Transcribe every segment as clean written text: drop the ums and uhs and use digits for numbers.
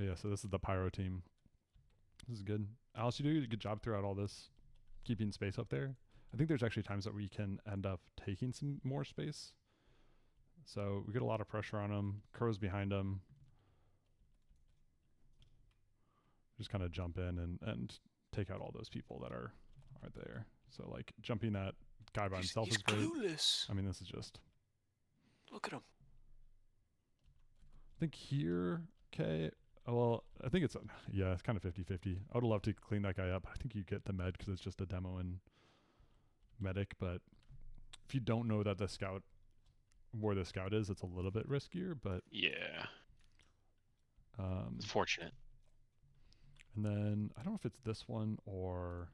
Yeah, so this is the Pyro team. This is good. Alice, you do a good job throughout all this, keeping space up there. I think there's actually times that we can end up taking some more space. So we get a lot of pressure on him. Crow's behind him. Just kind of jump in and take out all those people that are there. So like jumping that guy by himself He's is great. clueless. I mean, this is just. Look at him. I think here, okay. Well, I think it's kind of 50-50. I would love to clean that guy up. I think you get the med because it's just a demo and medic. But if you don't know that the scout where the scout is, it's a little bit riskier. But yeah, it's fortunate. And then I don't know if it's this one or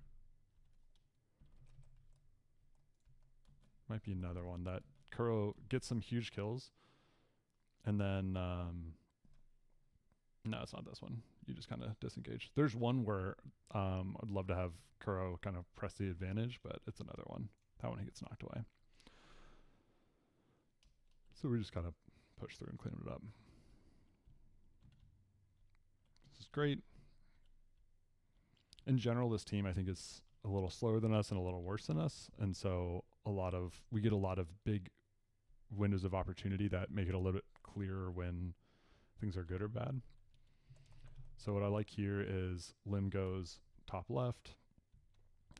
might be another one that Kuro gets some huge kills, and then no, it's not this one. You just kind of disengage. There's one where I'd love to have Kuro kind of press the advantage, but it's another one. That one he gets knocked away. So we just kind of push through and clean it up. This is great. In general, this team I think is a little slower than us and a little worse than us, and so we get a lot of big windows of opportunity that make it a little bit clearer when things are good or bad. So what I like here is Lim goes top left,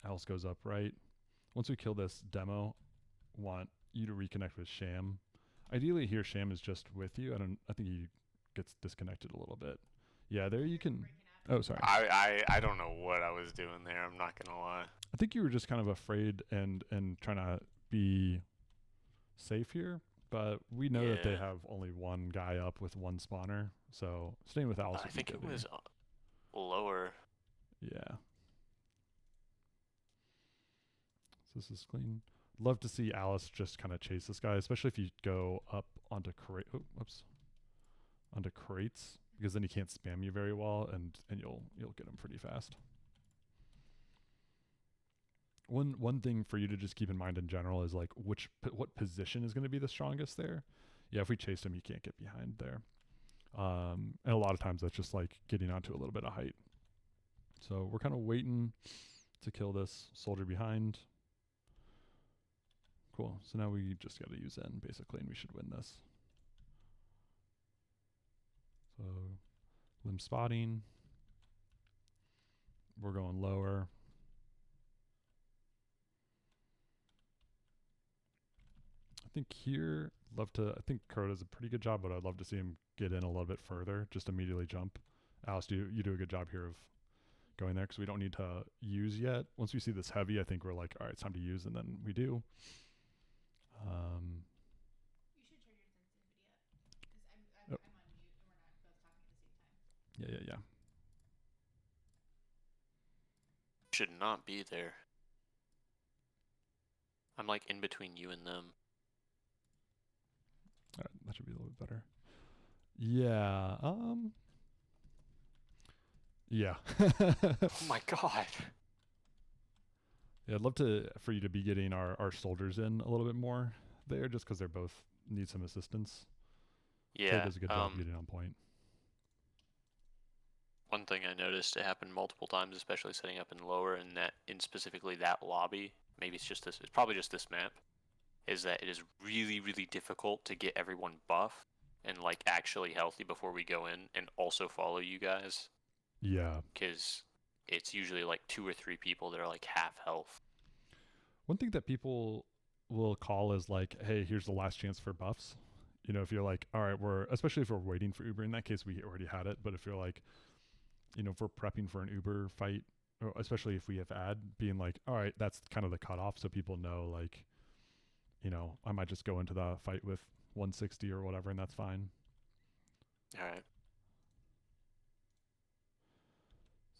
Alice goes up right. Once we kill this demo, want you to reconnect with Sham. Ideally here Sham is just with you. I think he gets disconnected a little bit. Yeah, there you can. Oh, sorry. I don't know what I was doing there. I'm not gonna lie. I think you were just kind of afraid and trying to be safe here, but we know that they have only one guy up with one spawner, so staying with Alice. I think it was lower. Yeah. So this is clean. Love to see Alice just kind of chase this guy, especially if you go up onto onto crates, because then he can't spam you very well, and you'll get him pretty fast. One thing for you to just keep in mind in general is like what position is going to be the strongest there. Yeah, if we chase him, you can't get behind there, and a lot of times that's just like getting onto a little bit of height. So we're kind of waiting to kill this soldier behind. Cool. So now we just got to use N basically, and we should win this. So limb spotting. We're going lower. I think here, I think Kuro does a pretty good job, but I'd love to see him get in a little bit further, just immediately jump. Alice, you do a good job here of going there because we don't need to use yet. Once we see this heavy, I think we're like, all right, it's time to use, and then we do. You should turn your sensitivity up because I'm on mute and we're not both talking at the same time. Yeah. Should not be there. I'm like in between you and them. All right, that should be a little bit better. Yeah. Yeah. Oh my god. Yeah, I'd love for you to be getting our soldiers in a little bit more there, just because they're both need some assistance. Yeah. Trey does a good job getting on point. One thing I noticed, it happened multiple times, especially setting up in lower, and that in specifically that lobby. Maybe it's just this. It's probably just this map. Is that it is really, really difficult to get everyone buff and like actually healthy before we go in, and also follow you guys. Yeah. Because it's usually like 2 or 3 people that are like half health. One thing that people will call is like, hey, here's the last chance for buffs. You know, if you're like, all right, especially if we're waiting for Uber, in that case, we already had it. But if you're like, you know, if we're prepping for an Uber fight, or especially if we have ad, being like, all right, that's kind of the cutoff. So people know like, you know, I might just go into the fight with 160 or whatever, and that's fine. All right.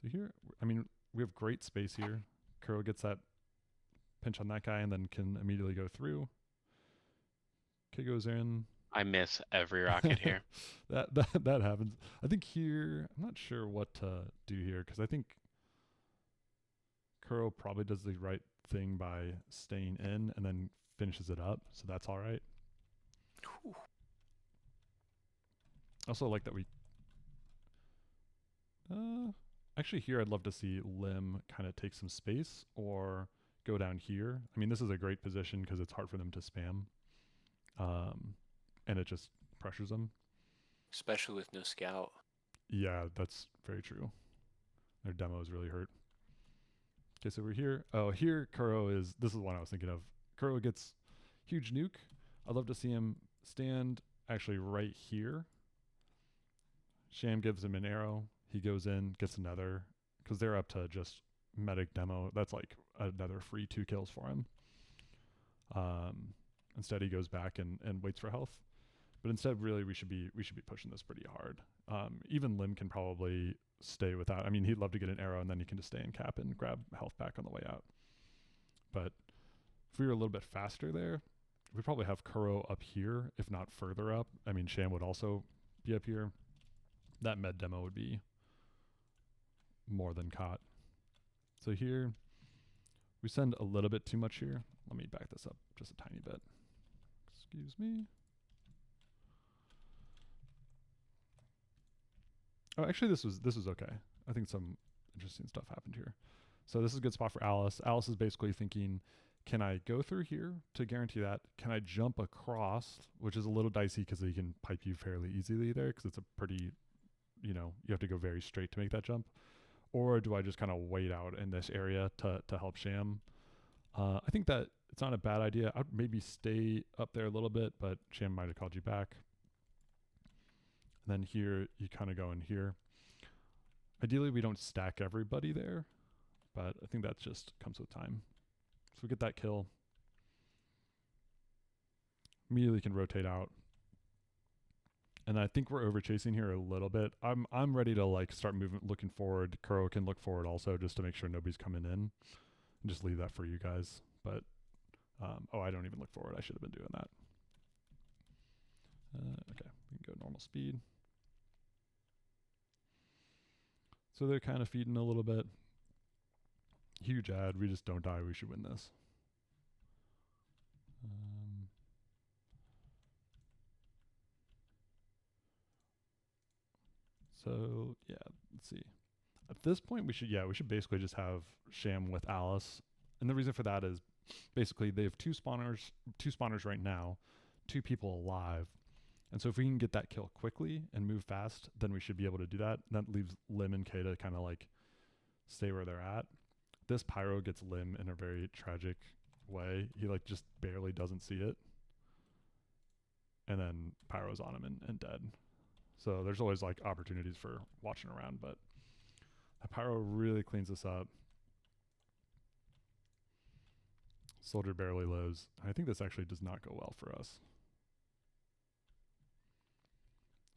So here, I mean, we have great space here. Kuro gets that pinch on that guy and then can immediately go through. K goes in. I miss every rocket here. that happens. I think here, I'm not sure what to do here because I think Kuro probably does the right thing by staying in and then finishes it up. So that's all right. Whew. Also like that we Actually, here I'd love to see Lim kind of take some space or go down here. I mean, this is a great position because it's hard for them to spam, and it just pressures them. Especially with no scout. Yeah, that's very true. Their demo is really hurt. Okay, so we're here. Oh, here Kuro is. This is one I was thinking of. Kuro gets huge nuke. I'd love to see him stand actually right here. Sham gives him an arrow. He goes in, gets another, because they're up to just medic demo. That's like another free 2 kills for him. Instead, he goes back and waits for health. But instead, really, we should be pushing this pretty hard. Even Lim can probably stay without. I mean, he'd love to get an arrow, and then he can just stay in cap and grab health back on the way out. But if we were a little bit faster there, we'd probably have Kuro up here, if not further up. I mean, Sham would also be up here. That med demo would be more than caught. So here, we send a little bit too much here. Let me back this up just a tiny bit. Excuse me. Oh, actually, this was okay. I think some interesting stuff happened here. So this is a good spot for Alice. Alice is basically thinking, can I go through here to guarantee that? Can I jump across, which is a little dicey because he can pipe you fairly easily there because it's a pretty, you have to go very straight to make that jump. Or do I just kind of wait out in this area to help Sham? I think that it's not a bad idea. I'd maybe stay up there a little bit, but Sham might have called you back. And then here, you kind of go in here. Ideally, we don't stack everybody there, but I think that just comes with time. So we get that kill. Immediately can rotate out. And I think we're over chasing here a little bit. I'm ready to like start moving, looking forward. Kuro can look forward also just to make sure nobody's coming in. And just leave that for you guys. But, I don't even look forward. I should have been doing that. Okay, we can go normal speed. So they're kind of feeding a little bit. Huge ad. We just don't die. We should win this. So yeah, let's see. At this point, we should basically just have Sham with Alice, and the reason for that is basically they have two spawners right now, 2 people alive, and so if we can get that kill quickly and move fast, then we should be able to do that. That leaves Lim and K to kind of like stay where they're at. This Pyro gets Lim in a very tragic way. He like just barely doesn't see it, and then Pyro's on him and dead. So there's always like opportunities for watching around, but that Pyro really cleans us up. Soldier barely lives. I think this actually does not go well for us.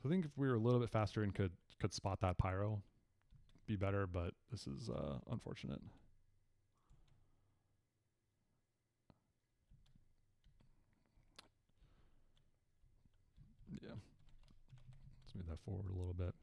So I think if we were a little bit faster and could spot that Pyro, be better, but this is unfortunate. Yeah. Let's move that forward a little bit.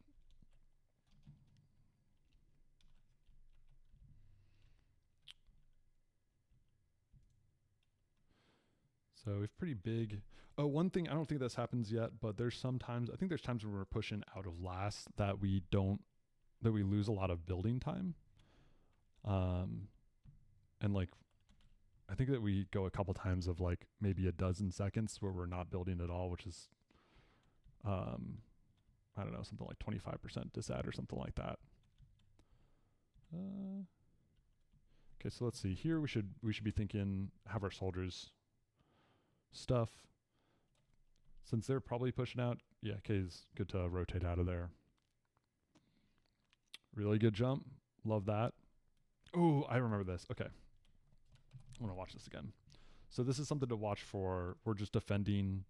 So we have pretty big. Oh, one thing, I don't think this happens yet, but there's sometimes, I think there's times when we're pushing out of last that we lose a lot of building time. And like, I think that we go a couple times of like maybe a dozen seconds where we're not building at all, which is, I don't know, something like 25% disad or something like that. Okay, so let's see. Here we should be thinking, have our soldiers stuff. Since they're probably pushing out, yeah, K's good to rotate out of there. Really good jump. Love that. Oh, I remember this. Okay. I want to watch this again. So this is something to watch for. We're just defending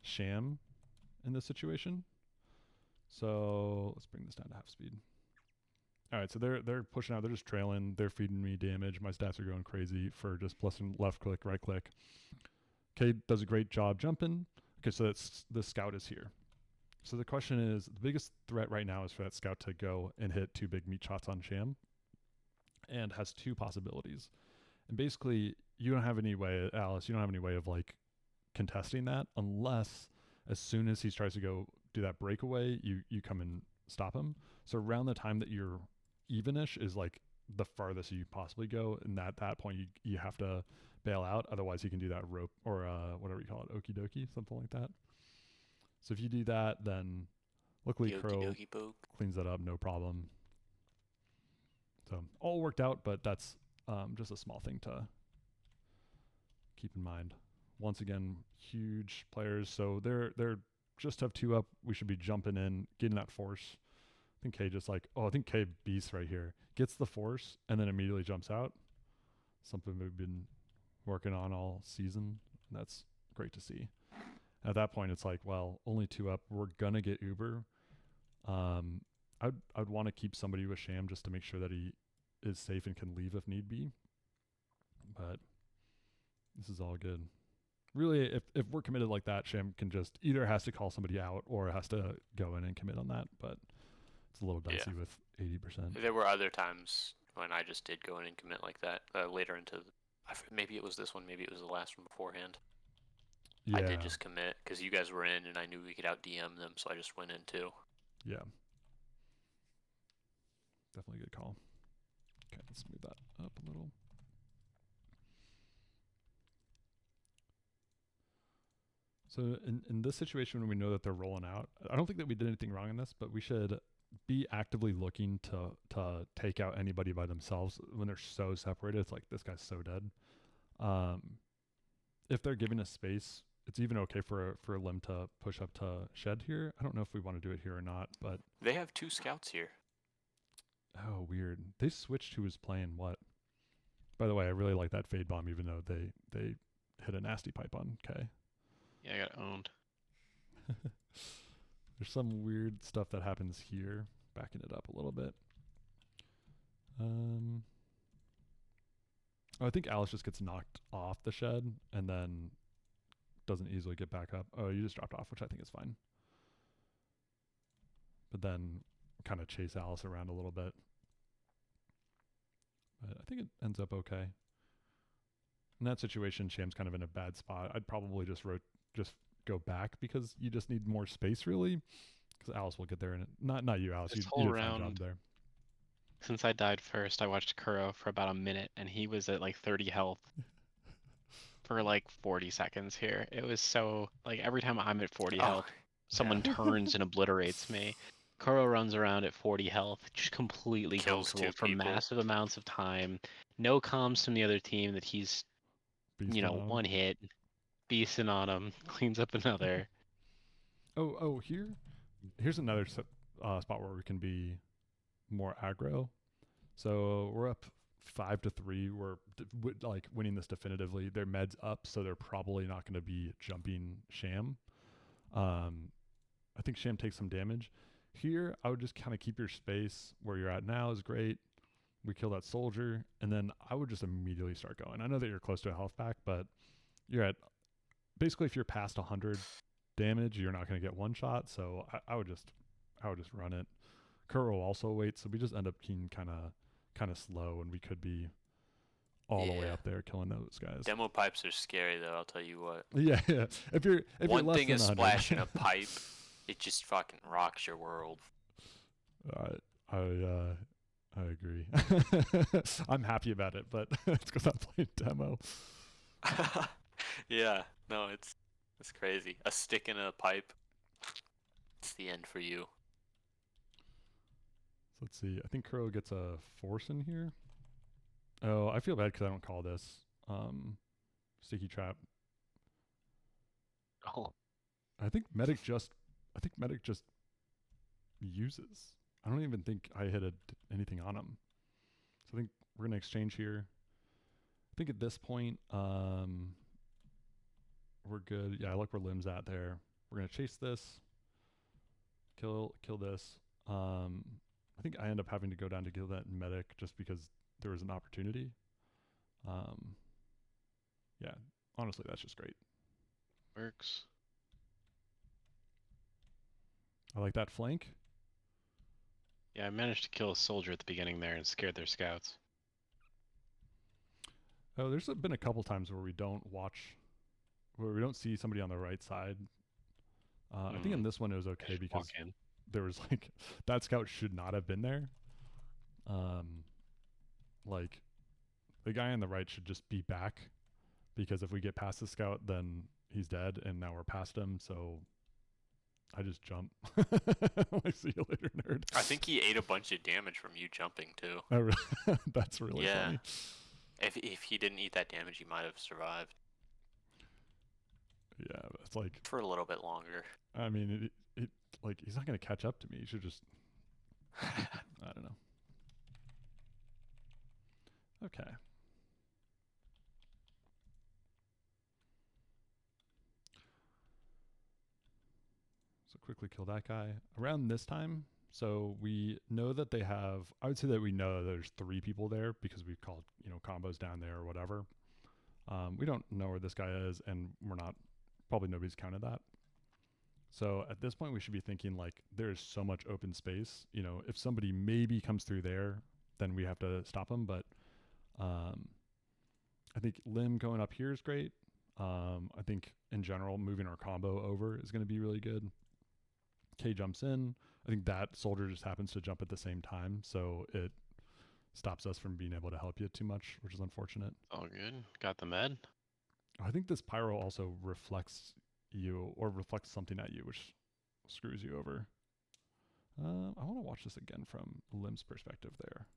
Sham in this situation. So let's bring this down to half speed. All right, so they're pushing out. They're just trailing. They're feeding me damage. My stats are going crazy for just pressing left click, right click. K does a great job jumping. Okay, so the scout is here. So the question is, the biggest threat right now is for that scout to go and hit 2 big meat shots on Sham, and has 2 possibilities. And basically, you don't have any way, Alice, you don't have any way of like contesting that unless as soon as he tries to go do that breakaway, you come and stop him. So around the time that you're evenish is like the farthest you possibly go, and at that point you have to bail out. Otherwise, you can do that rope or whatever you call it, okie dokie, something like that. So if you do that, then luckily Yoki Crow doki poke. cleans that up, no problem. So all worked out, but that's just a small thing to keep in mind. Once again, huge players, so they're just have 2 up. We should be jumping in, getting that force. I think K just like, I think K beast right here gets the force and then immediately jumps out. Something we've been working on all season. That's great to see. At that point, it's like, well, only 2 up. We're gonna get Uber. I'd want to keep somebody with Sham just to make sure that he is safe and can leave if need be. But this is all good. Really, if we're committed like that, Sham can just either has to call somebody out or has to go in and commit on that. But it's a little dicey with 80%. There were other times when I just did go in and commit like that later into maybe it was this one, maybe it was the last one beforehand. Yeah. I did just commit because you guys were in and I knew we could out DM them, so I just went in too. Yeah. Definitely a good call. Okay, let's move that up a little. So in this situation, when we know that they're rolling out, I don't think that we did anything wrong in this, but we should be actively looking to take out anybody by themselves when they're so separated. It's like, this guy's so dead. If they're giving us space, it's even okay for Lim to push up to Shed here. I don't know if we want to do it here or not, but they have 2 scouts here. Oh, weird. They switched who was playing what. By the way, I really like that fade bomb, even though they hit a nasty pipe on K. Yeah, I got owned. There's some weird stuff that happens here. Backing it up a little bit. I think Alice just gets knocked off the Shed and then doesn't easily get back up. Oh, you just dropped off, which I think is fine. But then kind of chase Alice around a little bit. But I think it ends up okay. In that situation, Sham's kind of in a bad spot. I'd probably just go back because you just need more space, really. Because Alice will get there, and not you, Alice. This You whole did a fine job round, there. Since I died first, I watched Kuro for about a minute, and he was at like 30 health for like 40 seconds here. It was so, like, every time I'm at 40 health, someone turns and obliterates me. Kuro runs around at 40 health, just completely Kills kills 2 for people. massive amounts of time. No comms from the other team that he's, Beasting on him. one hit, beasting on him, cleans up another. Here's another spot where we can be more aggro. So we're up 5-3. We're like winning this definitively. Their med's up, so they're probably not going to be jumping Sham. I think Sham takes some damage. Here, I would just kind of keep your space where you're at now is great. We kill that soldier, and then I would just immediately start going. I know that you're close to a health pack, but you're at basically if you're past 100 damage, you're not going to get one shot. So I would just run it. Kuro also waits, so we just end up being kind of slow, and we could be all the way up there killing those guys. Demo pipes are scary, though. I'll tell you what. Yeah. If you're One thing is 100. splashing a pipe. It just fucking rocks your world. I agree. I'm happy about it, but it's because I'm playing demo. Yeah, no, it's crazy. A stick in a pipe. It's the end for you. So let's see. I think Kuro gets a force in here. Oh, I feel bad because I don't call this sticky trap. Oh. I think medic just uses. I don't even think I hit anything on him. So I think we're gonna exchange here. I think at this point, we're good. Yeah, I like where Lim's at there. We're gonna chase this. Kill this. I think I end up having to go down to kill that medic just because there was an opportunity. Yeah, honestly, that's just great. Works. I like that flank. Yeah, I managed to kill a soldier at the beginning there and scared their scouts. Oh, there's been a couple times where we don't see somebody on the right side. I think in this one it was okay because there was like that scout should not have been there. Like the guy on the right should just be back, because if we get past the scout, then he's dead, and now we're past him. So I just jump. Like, see you later, nerd. I think he ate a bunch of damage from you jumping too. Oh, really? That's really funny. If he didn't eat that damage, he might have survived Yeah, it's like, for a little bit longer. I mean, it like he's not gonna catch up to me. He should just, I don't know. Okay. So quickly kill that guy. Around this time, so we know that they have, I would say that we know there's 3 people there because we've called, combos down there or whatever. We don't know where this guy is, and we're not, probably nobody's counted that. So at this point, we should be thinking like there's so much open space. If somebody maybe comes through there, then we have to stop them. But I think Lim going up here is great. I think in general, moving our combo over is going to be really good. K jumps in. I think that soldier just happens to jump at the same time, so it stops us from being able to help you too much, which is unfortunate. All good. Got the med. I think this pyro also reflects you, or reflects something at you, which screws you over. I want to watch this again from Lim's perspective there,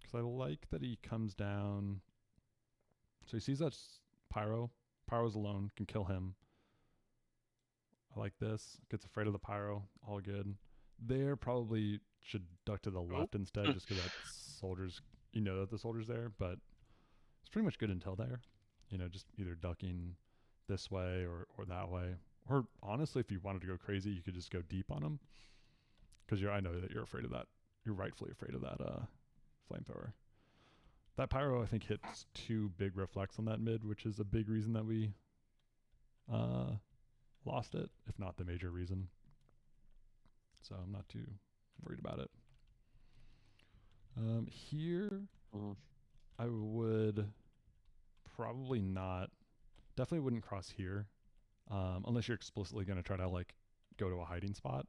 because I like that he comes down. So he sees that pyro. Pyro's alone, can kill him. I like this. Gets afraid of the pyro. All good. There probably should duck to the left instead, just because that soldier's, that the soldier's there, but it's pretty much good until there. Just either ducking this way or that way. Or honestly, if you wanted to go crazy, you could just go deep on them. Because I know that you're afraid of that. You're rightfully afraid of that flamethrower. That pyro, I think, hits 2 big reflects on that mid, which is a big reason that we lost it, if not the major reason. So I'm not too worried about it. Here, I would probably not, definitely wouldn't cross here, unless you're explicitly going to try to like go to a hiding spot.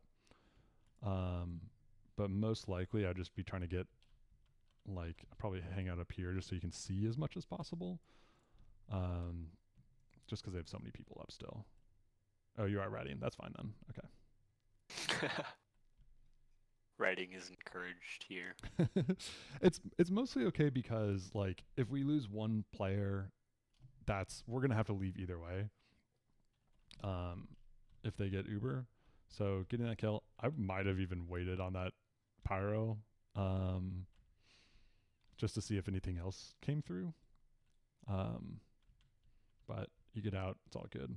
But most likely I'd just be trying to get, like, probably hang out up here just so you can see as much as possible. Just because they have so many people up still. Oh, you are ratting. That's fine then. Okay. Writing is encouraged here. It's mostly okay because, like, if we lose one player, we're gonna have to leave either way. If they get Uber, so getting that kill, I might have even waited on that pyro, just to see if anything else came through. But you get out, it's all good.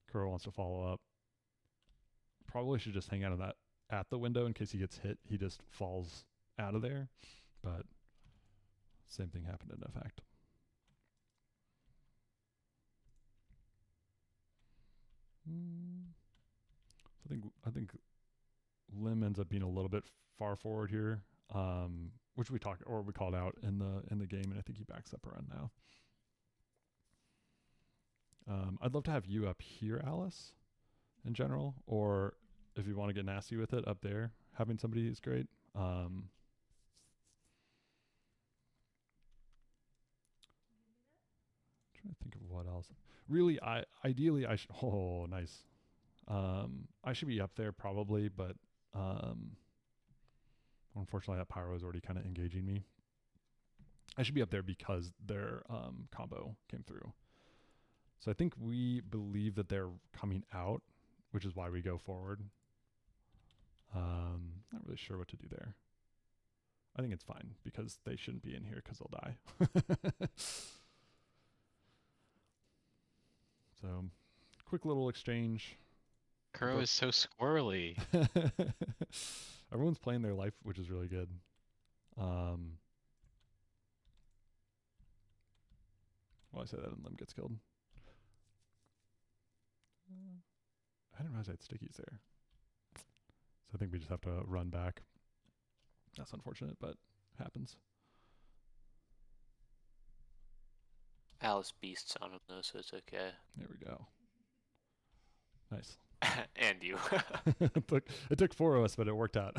Kuro wants to follow up. Probably should just hang out of that at the window in case he gets hit. He just falls out of there. But same thing happened in effect. I think Lim ends up being a little bit far forward here, which we called out in the game, and I think he backs up around now. I'd love to have you up here, Alice, in general, or if you want to get nasty with it, up there. Having somebody is great. Trying to think of what else. Really, ideally I should. Oh, nice. I should be up there probably, but unfortunately that pyro is already kind of engaging me. I should be up there because their combo came through. So I think we believe that they're coming out, which is why we go forward. Not really sure what to do there. I think it's fine because they shouldn't be in here because they'll die. So, quick little exchange. Kuro is so squirrely. Everyone's playing their life, which is really good. Well, I say that and Lim gets killed. I didn't realize I had stickies there. So I think we just have to run back. That's unfortunate, but happens. Alice beasts on him though, so it's okay. There we go. Nice. And you. it took 4 of us, but it worked out.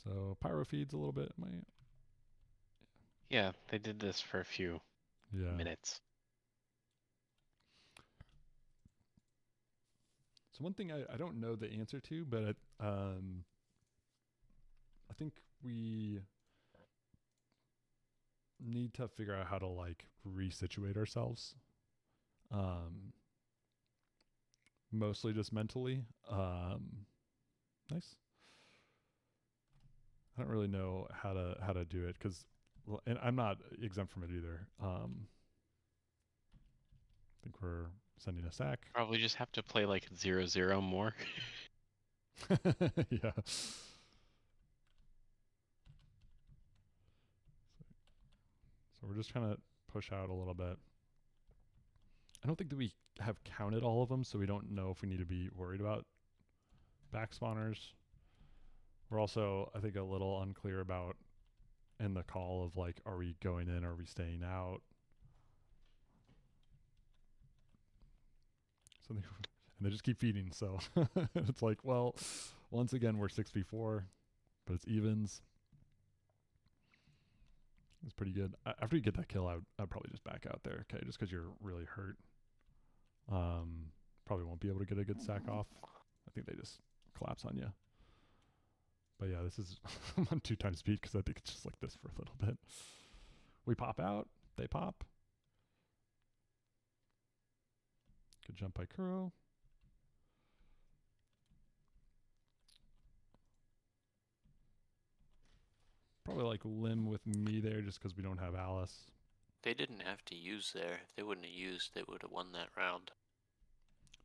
So pyro feeds a little bit. Yeah, they did this for a few minutes. So one thing I don't know the answer to, but I think we need to figure out how to like resituate ourselves. Mostly just mentally. Nice. I don't really know how to do it because, and I'm not exempt from it either. I think we're sending a sack. Probably just have to play like 0-0 more. Yeah. So we're just trying to push out a little bit. I don't think that we have counted all of them, so we don't know if we need to be worried about back spawners. We're also, I think, a little unclear about in the call of like, are we going in, are we staying out? So and they just keep feeding, so it's like, well, once again, we're 6v4, but it's evens. It's pretty good. After you get that kill, I'd probably just back out there, okay, just because you're really hurt. Probably won't be able to get a good sack off. I think they just collapse on you. But yeah, this is I'm on 2 times speed because I think it's just like this for a little bit. We pop out, they pop. Good jump by Kuro. Probably like Lim with me there just because we don't have Alice. They didn't have to use there. If they wouldn't have used, they would have won that round.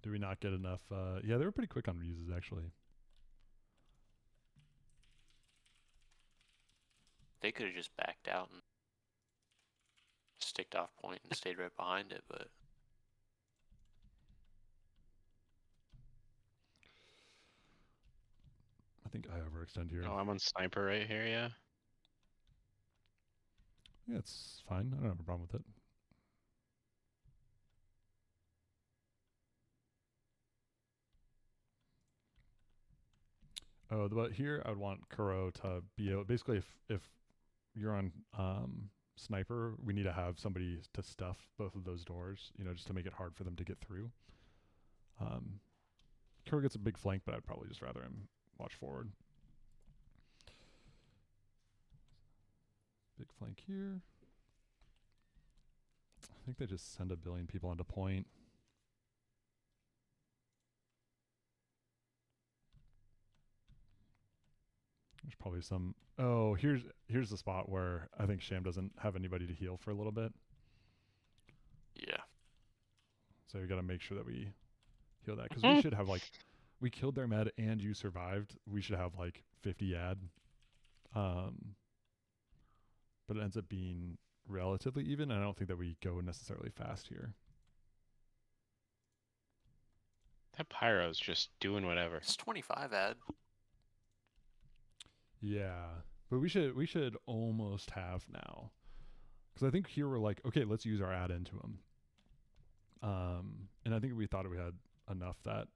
Do we not get enough? Yeah, they were pretty quick on reuses actually. They could have just backed out and sticked off point and stayed right behind it, but I think I overextend here. Oh, I'm on sniper right here, yeah. Yeah, it's fine. I don't have a problem with it. Oh, but here I would want Kuro to be able, basically if you're on sniper, we need to have somebody to stuff both of those doors, you know, just to make it hard for them to get through. Kuro gets a big flank, but I'd probably just rather him watch forward. Big flank here. I think they just send a billion people onto point. There's probably some. Oh, here's the spot where I think Sham doesn't have anybody to heal for a little bit. yeah. So we got to make sure that we heal that because we should have like, we killed their med and you survived. We should have like 50 ad. But it ends up being relatively even. And I don't think that we go necessarily fast here. That pyro's just doing whatever. It's 25 ad. Yeah, but we should almost have now, because I think here we're like, okay, let's use our add into them. And I think we thought we had enough that.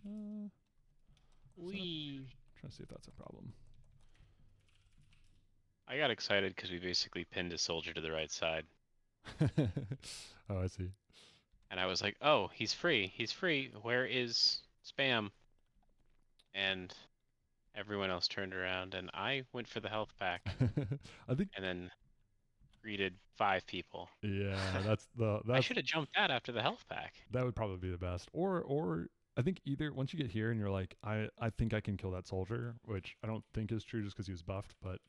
Trying to see if that's a problem. I got excited because we basically pinned a soldier to the right side. Oh, I see. And I was like, oh, he's free. He's free. Where is Spam? And everyone else turned around, and I went for the health pack. I think. And then greeted 5 people. Yeah, that's I should have jumped out after the health pack. That would probably be the best. Or I think either once you get here and you're like, I think I can kill that soldier, which I don't think is true just because he was buffed, but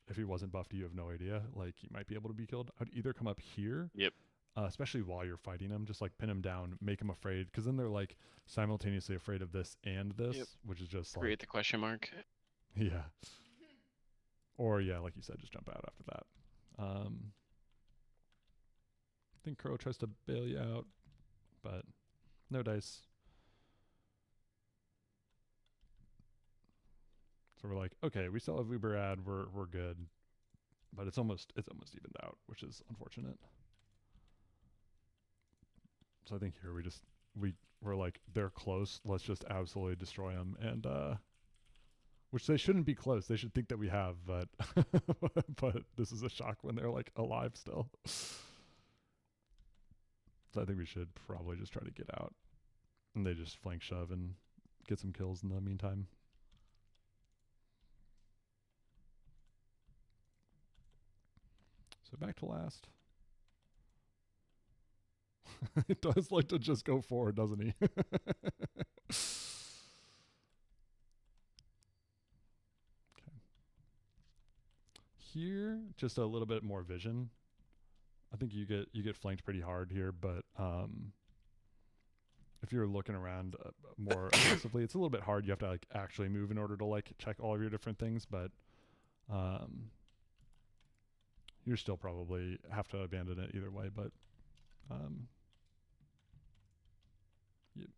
if he wasn't buffed, you have no idea. Like, he might be able to be killed. I'd either come up here. Yep. Especially while you're fighting them, just like pin them down, make them afraid, because then they're like simultaneously afraid of this and this, Yep. which is just Create like the question mark. Yeah. Or yeah, like you said, just jump out after that. I think Crow tries to bail you out, but no dice. So we're like, okay, we still have Uber ad, we're good, but it's almost evened out, which is unfortunate. So I think here we're like, they're close. Let's just absolutely destroy them. And which they shouldn't be close. They should think that we have, but but this is a shock when they're like alive still. So I think we should probably just try to get out. And they just flank shove and get some kills in the meantime. So back to last. It does like to just go forward, doesn't he? Here, just a little bit more vision. I think you get flanked pretty hard here, but if you're looking around more aggressively, it's a little bit hard. You have to like actually move in order to like check all of your different things, but you're still probably have to abandon it either way. But yep.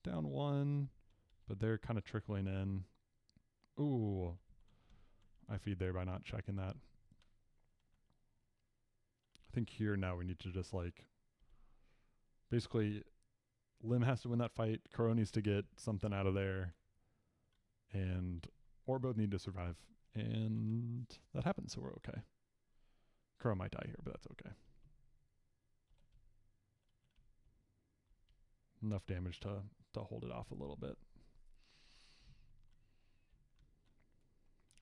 Down one, but they're kind of trickling in. Ooh, I feed there by not checking that. I think here now we need to just like, basically, Lim has to win that fight. Kuro needs to get something out of there, or both need to survive, and that happens, so we're okay. Kuro might die here, but that's okay. Enough damage to hold it off a little bit.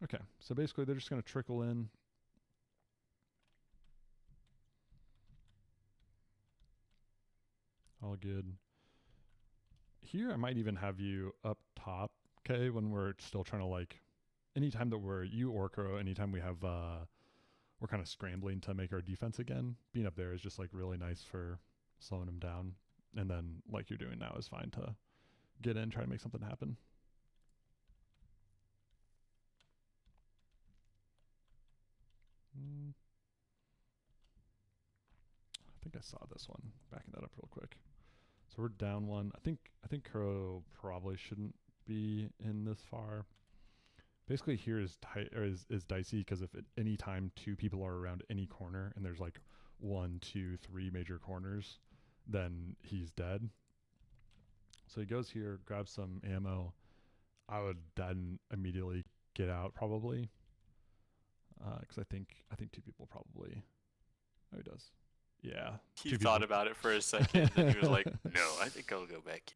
Okay, so basically they're just going to trickle in. All good. Here I might even have you up top, okay, when we're still trying to like, anytime that you or Kuro, anytime we have, we're kind of scrambling to make our defense again, being up there is just like really nice for slowing them down. And then like you're doing now is fine to get in, try to make something happen. I think I saw this one. Backing that up real quick. So we're down one. I think Kuro probably shouldn't be in this far. Basically here is dicey because if at any time two people are around any corner and there's like 1, 2, 3 major corners, then he's dead. So he goes here, grabs some ammo. I would then immediately get out probably. Because I think 2 people probably. Oh, he does. Yeah. He thought about it for a second, and he was like, "No, I think I'll go back."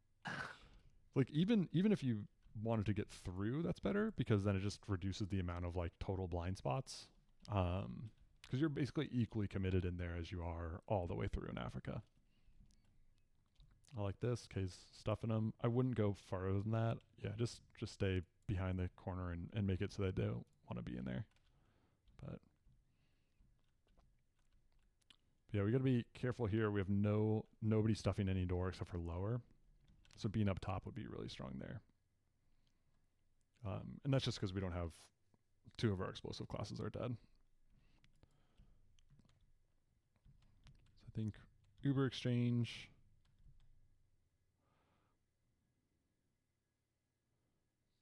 Like even if you wanted to get through, that's better because then it just reduces the amount of like total blind spots. Because you're basically equally committed in there as you are all the way through in Africa. I like this. K's stuffing them. I wouldn't go farther than that. Yeah, just stay behind the corner and make it so they don't want to be in there. But yeah, we got to be careful here. We have nobody stuffing any door except for lower. So being up top would be really strong there. And that's just because we don't have 2 of our explosive classes are dead. So I think Uber exchange.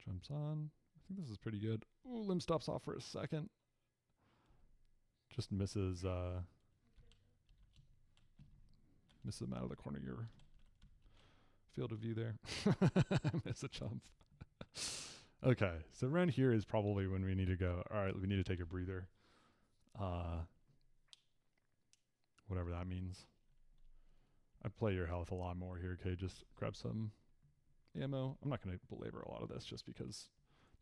Jumps on. I think this is pretty good. Ooh, Lim stops off for a second. Just misses him out of the corner of your field of view there. Miss a jump. Okay, so around here is probably when we need to go. All right, we need to take a breather. Whatever that means. I'd play your health a lot more here, okay? Just grab some ammo. I'm not going to belabor a lot of this just because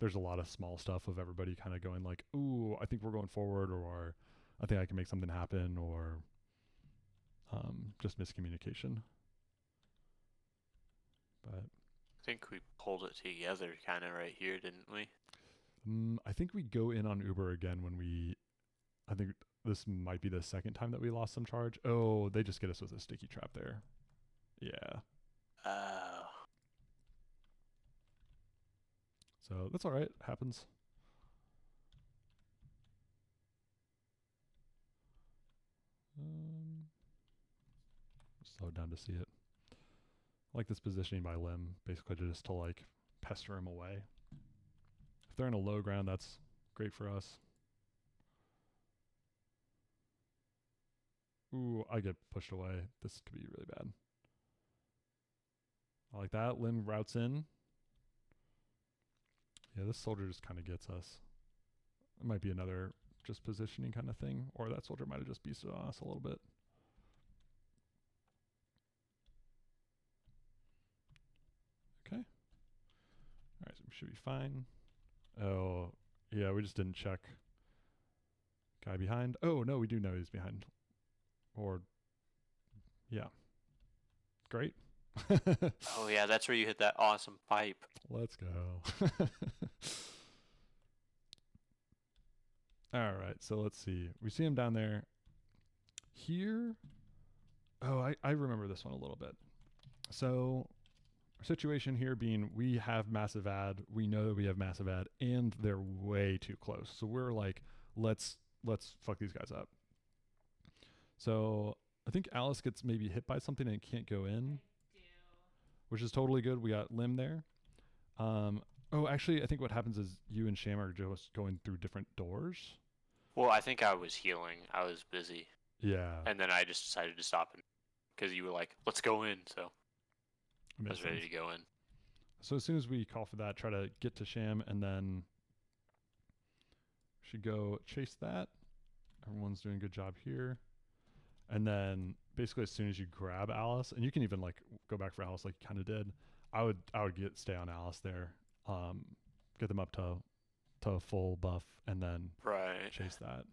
there's a lot of small stuff of everybody kind of going like, ooh, I think we're going forward, or I think I can make something happen, or just miscommunication. But I think we pulled it together kind of right here, didn't we? I think we go in on Uber again when I think this might be the second time that we lost some charge. Oh, they just get us with a sticky trap there. Yeah. So that's all right. Happens. Slow it down to see it. I like this positioning by Lim, basically just to like pester him away. If they're in a low ground, that's great for us. Ooh, Ooh, I get pushed away. This could be really bad. I like that. Lim routes in. Yeah, this soldier just kind of gets us. It might be another just positioning kind of thing, or that soldier might have just beasted on us a little bit. Okay. All right, so we should be fine. Oh, yeah, we just didn't check. Guy behind. Oh, no, we do know he's behind. Or, yeah. Great. Oh yeah, that's where you hit that awesome pipe. Let's go. All right, so let's see. We see him down there. Here. Oh, I remember this one a little bit. So, our situation here being we have massive ad. We know that we have massive ad, and they're way too close. So we're like, let's fuck these guys up. So I think Alice gets maybe hit by something and can't go in, which is totally good. We got Lim there. Oh, actually, I think what happens is you and Sham are just going through different doors. Well, I think I was healing. I was busy. Yeah. And then I just decided to stop him because you were like, let's go in. So I was ready to go in. So as soon as we call for that, try to get to Sham, and then should go chase that. Everyone's doing a good job here. And then basically as soon as you grab Alice, and you can even like go back for Alice like you kind of did, I would stay on Alice there, get them up to full buff, and then chase that.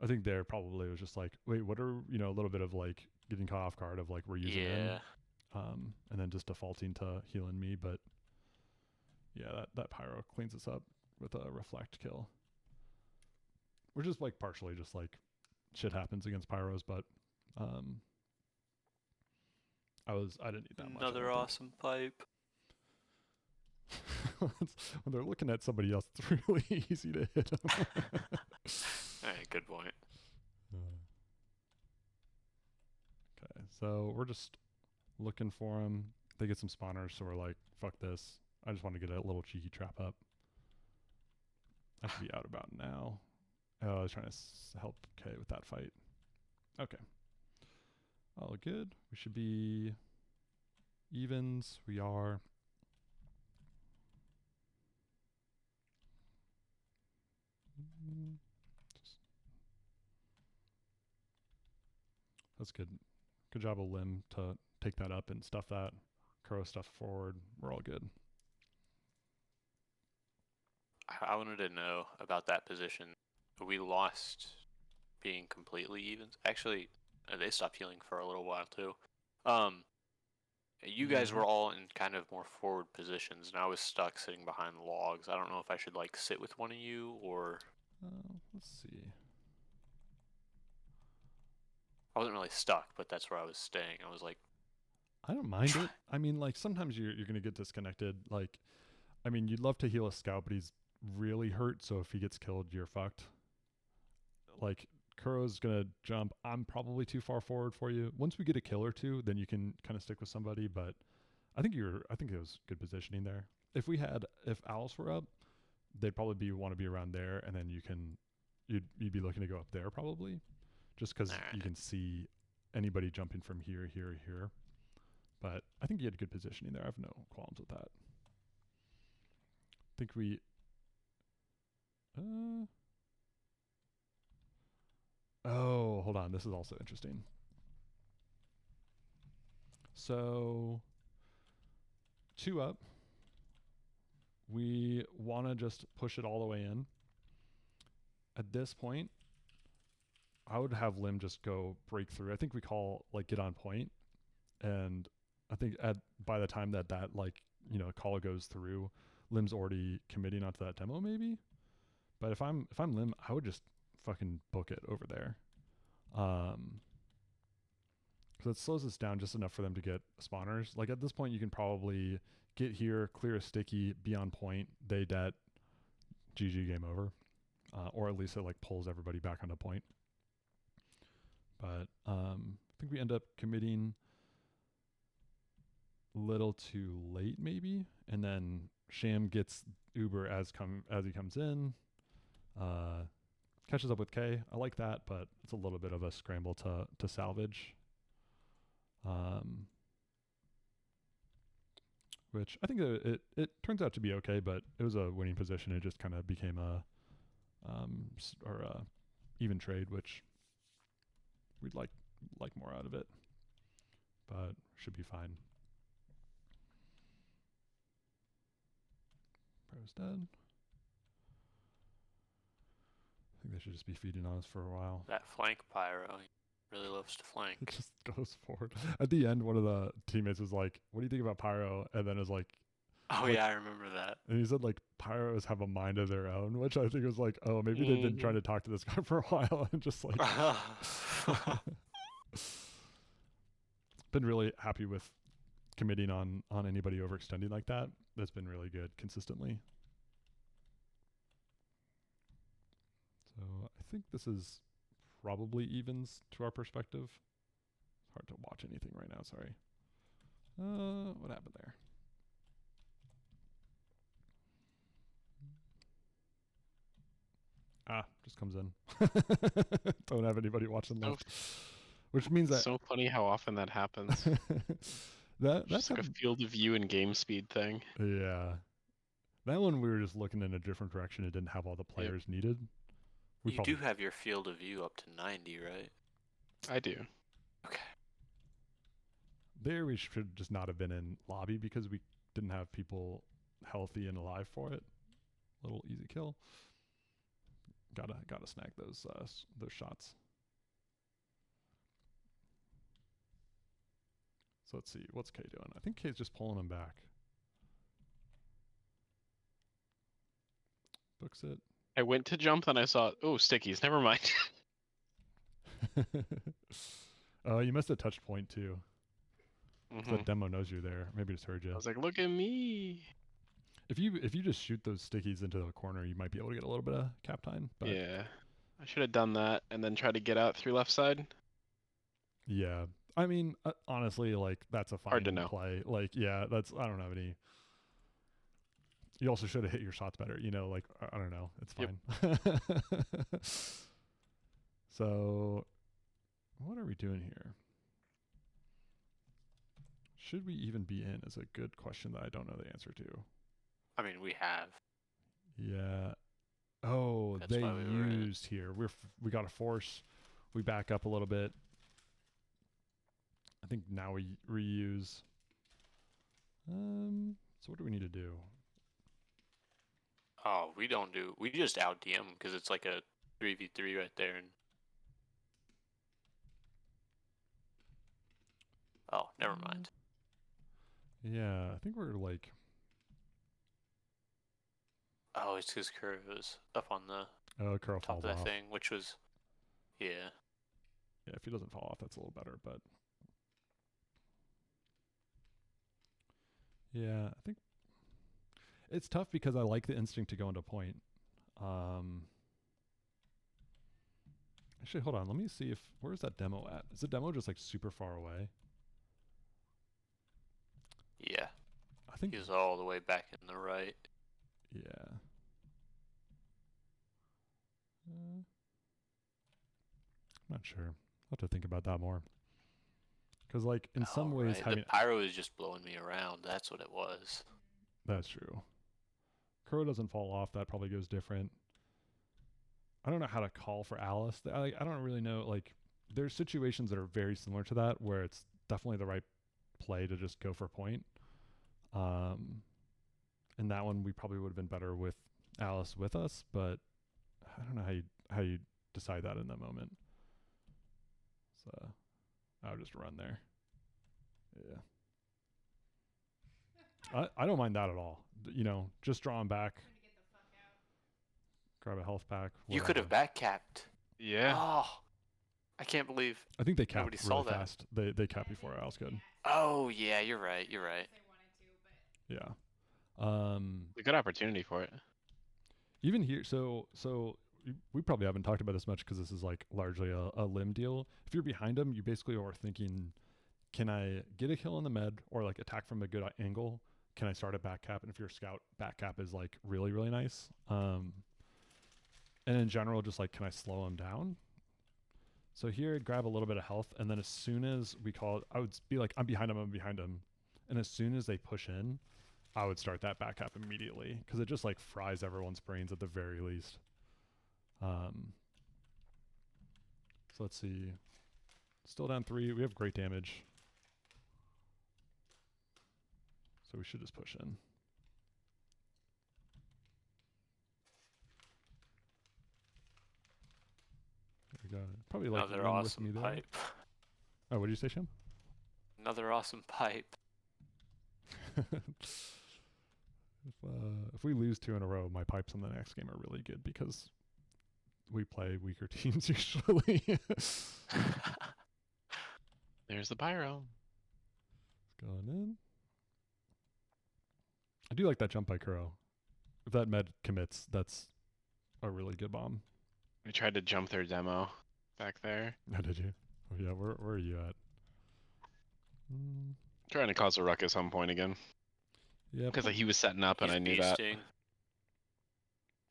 I think there probably was just like, wait, what are, you know, a little bit of like getting caught off guard of like we're using them, and then just defaulting to healing me. But yeah, that pyro cleans us up with a reflect kill, which is like partially just like shit happens against pyros, but I didn't need that much. Another awesome pipe. When they're looking at somebody else, it's really easy to hit them. Alright, good point. Okay, so we're just looking for them. They get some spawners, so we're like, fuck this. I just want to get a little cheeky trap up. I should be out about now. Oh, I was trying to help Kay with that fight. Okay. All good. We should be evens. We are. That's good. Good job of Lim to take that up and stuff that. Kuro stuff forward. We're all good. I wanted to know about that position. We lost being completely evens. Actually, they stopped healing for a little while too. You guys were all in kind of more forward positions, and I was stuck sitting behind logs. I don't know if I should like sit with one of you or. Let's see. I wasn't really stuck, but that's where I was staying. I was like, I don't mind it. I mean, like sometimes you're gonna get disconnected. Like, I mean, you'd love to heal a scout, but he's really hurt. So if he gets killed, you're fucked. Like Kuro's gonna jump. I'm probably too far forward for you. Once we get a kill or two, then you can kind of stick with somebody. But I think it was good positioning there. If Alice were up, they'd probably want to be around there, and then you'd be looking to go up there probably, just because you can see anybody jumping from here. But I think you had good positioning there. I have no qualms with that. I think we. Oh, hold on. This is also interesting. So, 2 up. We want to just push it all the way in. At this point, I would have Lim just go break through. I think we call like get on point, and I think by the time that like, you know, call goes through, Lim's already committing onto that demo maybe. But if I'm Lim, I would just fucking book it over there. Because it slows us down just enough for them to get spawners. Like at this point, you can probably get here, clear a sticky, be on point, they det, GG, game over. Or at least it like pulls everybody back onto point. But I think we end up committing a little too late maybe, and then Sham gets Uber as he comes in. catches up with K. I like that, but it's a little bit of a scramble to salvage. Which I think it turns out to be okay, but it was a winning position. It just kind of became a even trade, which we'd like more out of it, but should be fine. Pyro's dead. I think they should just be feeding on us for a while. That flank Pyro, he really loves to flank. It just goes forward. At the end, one of the teammates was like, "What do you think about Pyro?" And then it was like, Oh like- yeah, I remember that. and he said like Pyros have a mind of their own, which I think was like, oh, maybe they've been trying to talk to this guy for a while and just like been really happy with committing on anybody overextending like that. That's been really good consistently. So I think this is probably evens to our perspective. It's hard to watch anything right now, sorry. What happened there? Just comes in. Don't have anybody watching So, left. Which means that so funny how often that happens. that's Just like a field of view and game speed thing. yeah. That one we were just looking in a different direction. It didn't have all the players needed. We You probably, do have your field of view up to 90, right? I do. Okay. there we should just not have been in lobby because we didn't have people healthy and alive for it. Little easy kill. Gotta snag those shots. So let's see, what's K doing? I think K's just pulling him back. Books it. I went to jump and I saw, oh, stickies. Never mind. You missed a touch point too. Mhm. The demo knows you're there. Maybe just heard you. I was like, look at me. If you just shoot those stickies into the corner, you might be able to get a little bit of cap time. But Yeah. I should have done that and then try to get out through left side. yeah. I mean, honestly, like that's a fine Hard to know. play. Like, yeah, I don't have any. You also should have hit your shots better. You know, like I don't know. It's Yep. fine. So, what are we doing here? Should we even be in? Is a good question that I don't know the answer to. I mean, we have. Yeah. Oh, That's they why we were in. used here. We got a force. We back up a little bit. I think now we reuse. So what do we need to do? Oh, we don't do. We just out DM because it's like a 3v3 right there. And oh, never mind. Yeah, I think we're like. Oh, it's because Curve was up on the Oh, Curl top falls of that off. thing, which was, yeah. Yeah, if he doesn't fall off, that's a little better. But yeah, I think it's tough because I like the instinct to go into point. Actually, hold on. Let me see if where's that demo at? Is the demo just like super far away? Yeah, I think. he was all the way back in the right. Yeah. I'm not sure. I'll have to think about that more. Because, like, in some Oh, ways, right. having The pyro is just blowing me around. That's what it was. that's true. Crow doesn't fall off. That probably goes different. I don't know how to call for Alice. I don't really know. Like, there's situations that are very similar to that where it's definitely the right play to just go for point. In that one, we probably would have been better with Alice with us, but I don't know how you decide that in that moment. So I would just run there. Yeah. I don't mind that at all. You know, just drawing back, Trying to get the fuck out. grab a health pack. You could have whatever. back capped. Yeah. Oh, I can't believe. I think they capped Nobody really saw that. fast. They capped before Alice could. Oh yeah, you're right. You're right. They wanted to, but Yeah. A good opportunity for it. Even here, so we probably haven't talked about this much because this is like largely a limb deal. If you're behind him, you basically are thinking, can I get a kill on the med or like attack from a good angle? Can I start a back cap? And if your scout, back cap is like really, really nice. And And in general, just like, can I slow him down? So here, I'd grab a little bit of health, and then as soon as we call it, I would be like, I'm behind him, I'm behind him. And as soon as they push in, I would start that back up immediately, because it just like fries everyone's brains at the very least. So let's see. Still down 3. We have great damage. So we should just push in. There we go. Probably like Another win with awesome me there. pipe. Oh, what did you say, Shem? Another awesome pipe. If we lose 2 in a row, my pipes in the next game are really good because we play weaker teams usually. There's the pyro. It's going in. I do like that jump by Kuro. If that med commits, that's a really good bomb. We tried to jump their demo back there. Oh, did you? Oh, yeah, where are you at? Trying to cause a ruckus some point again. Yeah. Because he was setting up and He's I knew that. beasting.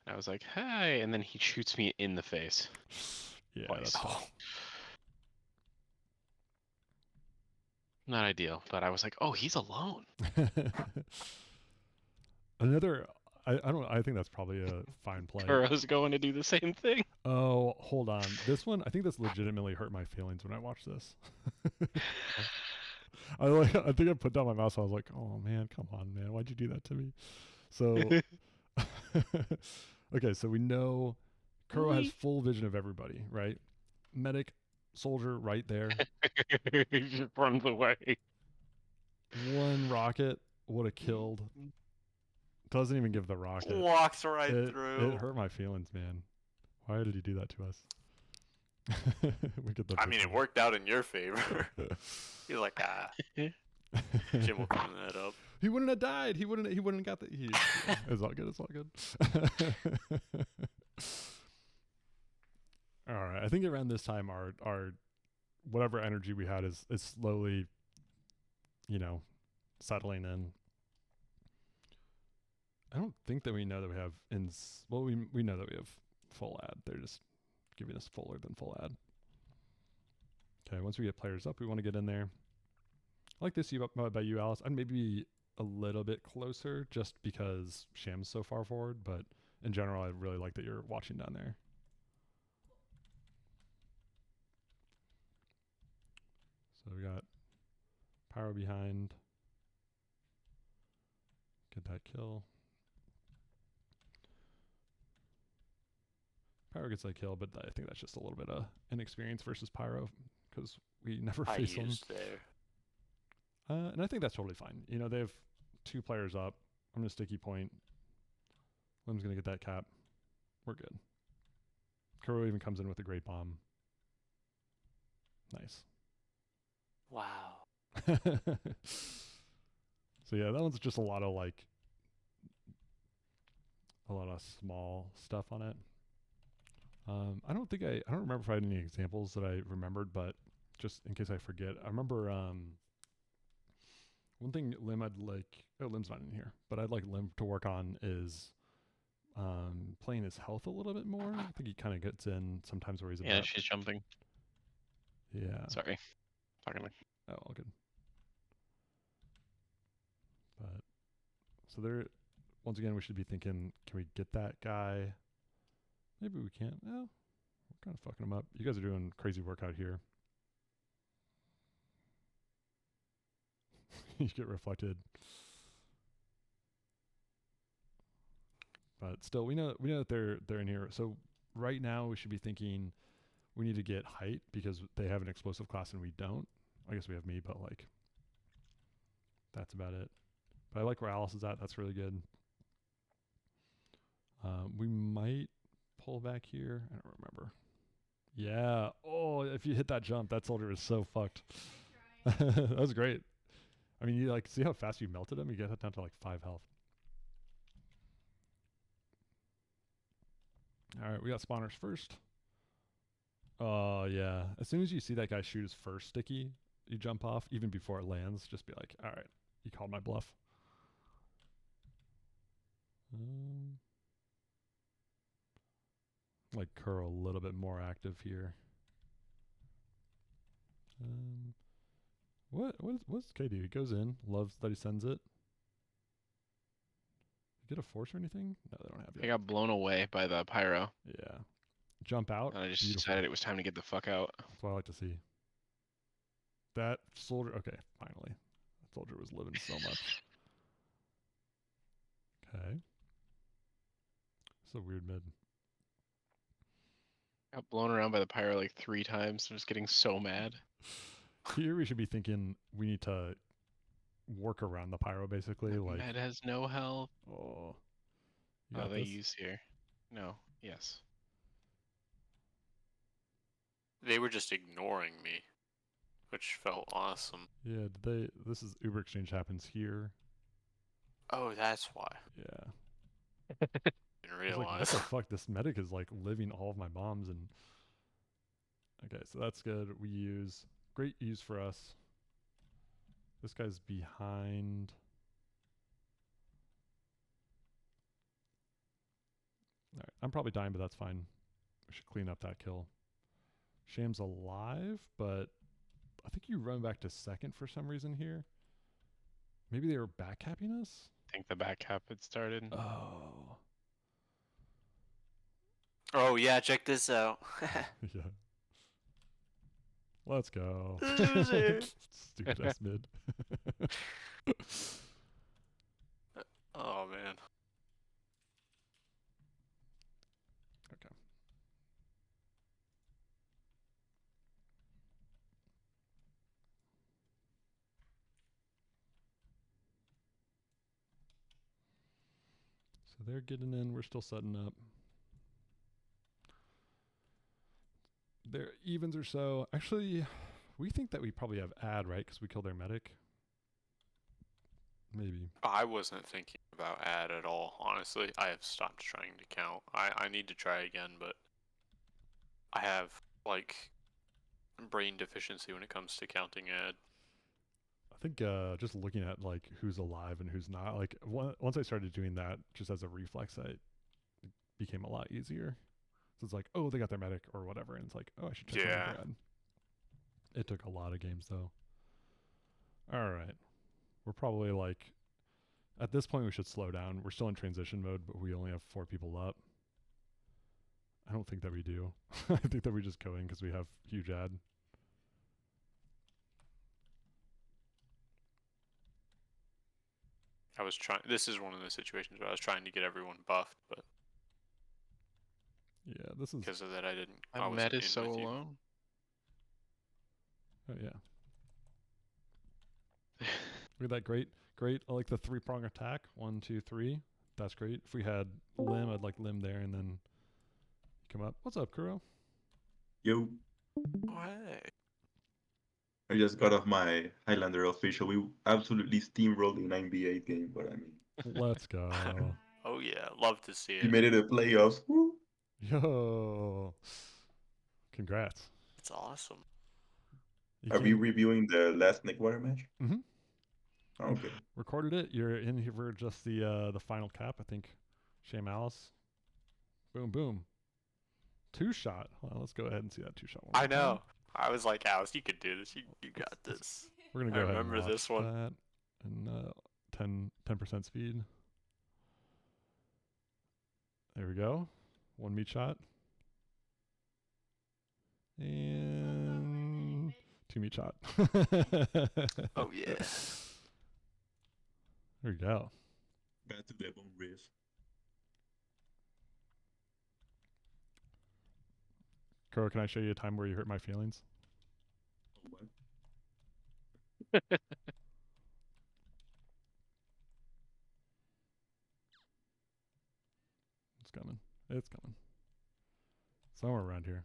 And I was like, hey, and then he shoots me in the face. Yeah, Twice. that's tough. Not ideal, but I was like, oh, he's alone. Another, I don't, I think that's probably a fine play. Kuro's going to do the same thing. Oh, hold on. This one, I think this legitimately hurt my feelings when I watched this. I think I put down my mouse. I was like, oh man, come on, man. Why'd you do that to me? So, okay, so we know Kuro has full vision of everybody, right? Medic, soldier right there. He just runs away. One rocket would have killed. Doesn't even give the rocket. Walks right It through. hurt my feelings, man. Why did he do that to us? We get the I mean, it worked out in your favor. You're like, Jim will clean that up. He wouldn't have died. He wouldn't have got the. It's all good. It's all good. All right. I think around this time, our whatever energy we had is slowly, settling in. I don't think that we know that we have well, we know that we have full ad. They're just giving us fuller than full ad. Okay, once we get players up, we want to get in there. I like this about you, Alice. I'd maybe be a little bit closer just because Sham's so far forward, but in general, I really like that you're watching down there. So we got Pyro behind. Get that kill. Pyro gets that kill, but I think that's just a little bit of inexperience versus Pyro because we never I face them. used there. And I think that's totally fine. They have 2 players up. I'm going to sticky point. Lim's going to get that cap. We're good. Kuro even comes in with a great bomb. Nice. Wow. So yeah, that one's just a lot of small stuff on it. I don't remember if I had any examples that I remembered, but just in case I forget, I remember one thing Lim Lim's not in here, but I'd like Lim to work on is playing his health a little bit more. I think he kind of gets in sometimes where he's Yeah, she's jumping. Yeah. Sorry. Talking to... Oh, all good. But so there, once again, we should be thinking, can we get that guy? Maybe we can't. No, we're kind of fucking him up. You guys are doing crazy work out here. You get reflected. But still, we know that they're in here. So right now, we should be thinking we need to get height because they have an explosive class and we don't. I guess we have me, but that's about it. But I like where Alice is at. That's really good. We might pull back here. I don't remember. Yeah. Oh, if you hit that jump, that soldier is so fucked. That was great. I mean, you see how fast you melted him? You get that down to 5 health. All right, we got spawners first. Oh, yeah. As soon as you see that guy shoot his first sticky, you jump off, even before it lands. Just be like, all right, you called my bluff. Like Kuro a little bit more active here. What's K do? He goes in, loves that he sends it. Get a force or anything? No, they don't have I yet. got blown away by the pyro, Yeah. Jump out. and I just Beautiful. decided it was time to get the fuck out. That's what I like to see. That soldier. Okay, finally. That soldier was living so much. Okay. It's a weird mid. Got blown around by the pyro like 3 times. I'm just getting so mad. Here we should be thinking we need to work around the pyro basically. Like, Med has no health. oh, you Oh, got they this? use here. No. Yes. They were just ignoring me, which felt awesome. Yeah, did they? This is Uber Exchange happens here. Oh, that's why. Yeah. Didn't I was like, what realize. the fuck? This medic is like living all of my bombs and. Okay, so that's good. We use great use for us. This guy's behind. All right, I'm probably dying, but that's fine. We should clean up that kill. Sham's alive, but I think you run back to second for some reason here. Maybe they were backcapping us? I think the back cap had started. Oh. Oh yeah, check this out. Yeah. Let's go. Loser. Stupid ass mid. Oh man. Okay. So they're getting in. We're still setting up. Their evens or so. Actually, we think that we probably have ad, right? Because we killed their medic. Maybe. I wasn't thinking about ad at all, honestly. I have stopped trying to count. I need to try again, but I have like brain deficiency when it comes to counting ad. I think just looking at like who's alive and who's not. Like once I started doing that, just as a reflex, it became a lot easier. So it's like, oh, they got their medic or whatever, and it's like, oh, I should check on Yeah. their ad. It took a lot of games though. All right, we're probably like, at this point we should slow down. We're still in transition mode, but we only have 4 people up. I don't think that we do. I think that we just go in because we have huge ad. I was trying. This is one of the situations where I was trying to get everyone buffed, but Yeah, this is. because of that, I didn't. I My wasn't med is in so with you. alone. Oh yeah. Look at that, great. I like the 3-prong attack. 1, 2, 3. That's great. If we had Lim, I'd like Lim there, and then come up. What's up, Kuro? Yo, Oh, hey. I just got off my Highlander official. We absolutely steamrolled in 9v8 game, but I mean, Let's go. Oh yeah, love to see we it. made it to playoffs. Woo! Yo. Congrats. It's awesome. You Are we came- reviewing the last Neckwater match? Mhm. Okay. recorded it. You're in here for just the final cap, I think. Shame Alice. Boom, boom. 2-shot. Hold on, let's go ahead and see that 2-shot one I more time. know. I was like, Alice, you could do this. You got this. We're gonna I go ahead and remember watch this one. that. And 10% speed. There we go. 1 meat shot. And 2 meat shot. Oh yeah. There we go. Back to Devon Riff. Kuro, can I show you a time where you hurt my feelings? It's coming. It's coming. Somewhere around here.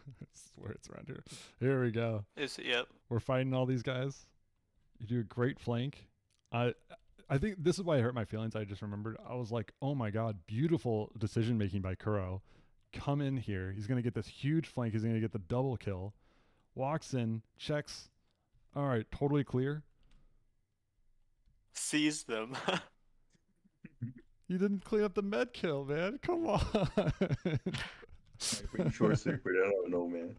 I swear it's around here. Here we go. Yep. We're fighting all these guys. You do a great flank. I think this is why I hurt my feelings. I just remembered. I was like, oh my god, beautiful decision making by Kuro. Come in here. He's gonna get this huge flank. He's gonna get the double kill. Walks in, checks. All right, totally clear. sees them. You didn't clean up the med kill, man. Come on. Pretty short circuit. I don't know, man.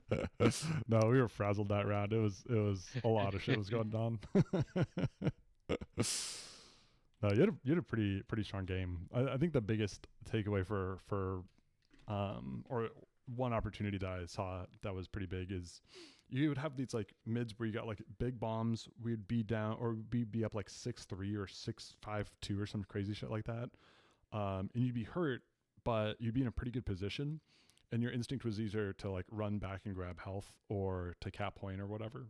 No, we were frazzled that round. It was a lot of shit was going down. No, you had a pretty strong game. I think the biggest takeaway for or one opportunity that I saw that was pretty big is you would have these like mids where you got like big bombs. We'd be down or we'd be up like 6-3 or 6-5-2 or some crazy shit like that. And you'd be hurt, but you'd be in a pretty good position. And your instinct was either to like run back and grab health or to cap point or whatever.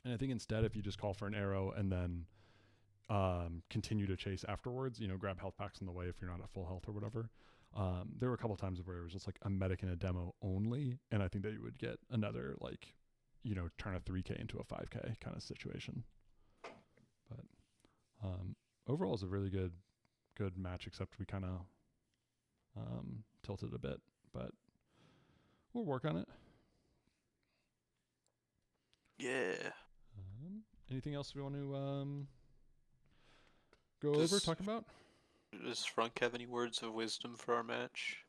And I think instead, if you just call for an arrow and then continue to chase afterwards, you know, grab health packs on the way if you're not at full health or whatever. There were a couple times where it was just like a medic and a demo only. And I think that you would get another like, you know, turn a 3K into a 5K kind of situation. But overall it's a really good match, except we kind of tilted a bit, but we'll work on it. Yeah. Anything else we want to go over, talk about? Does Frunk have any words of wisdom for our match?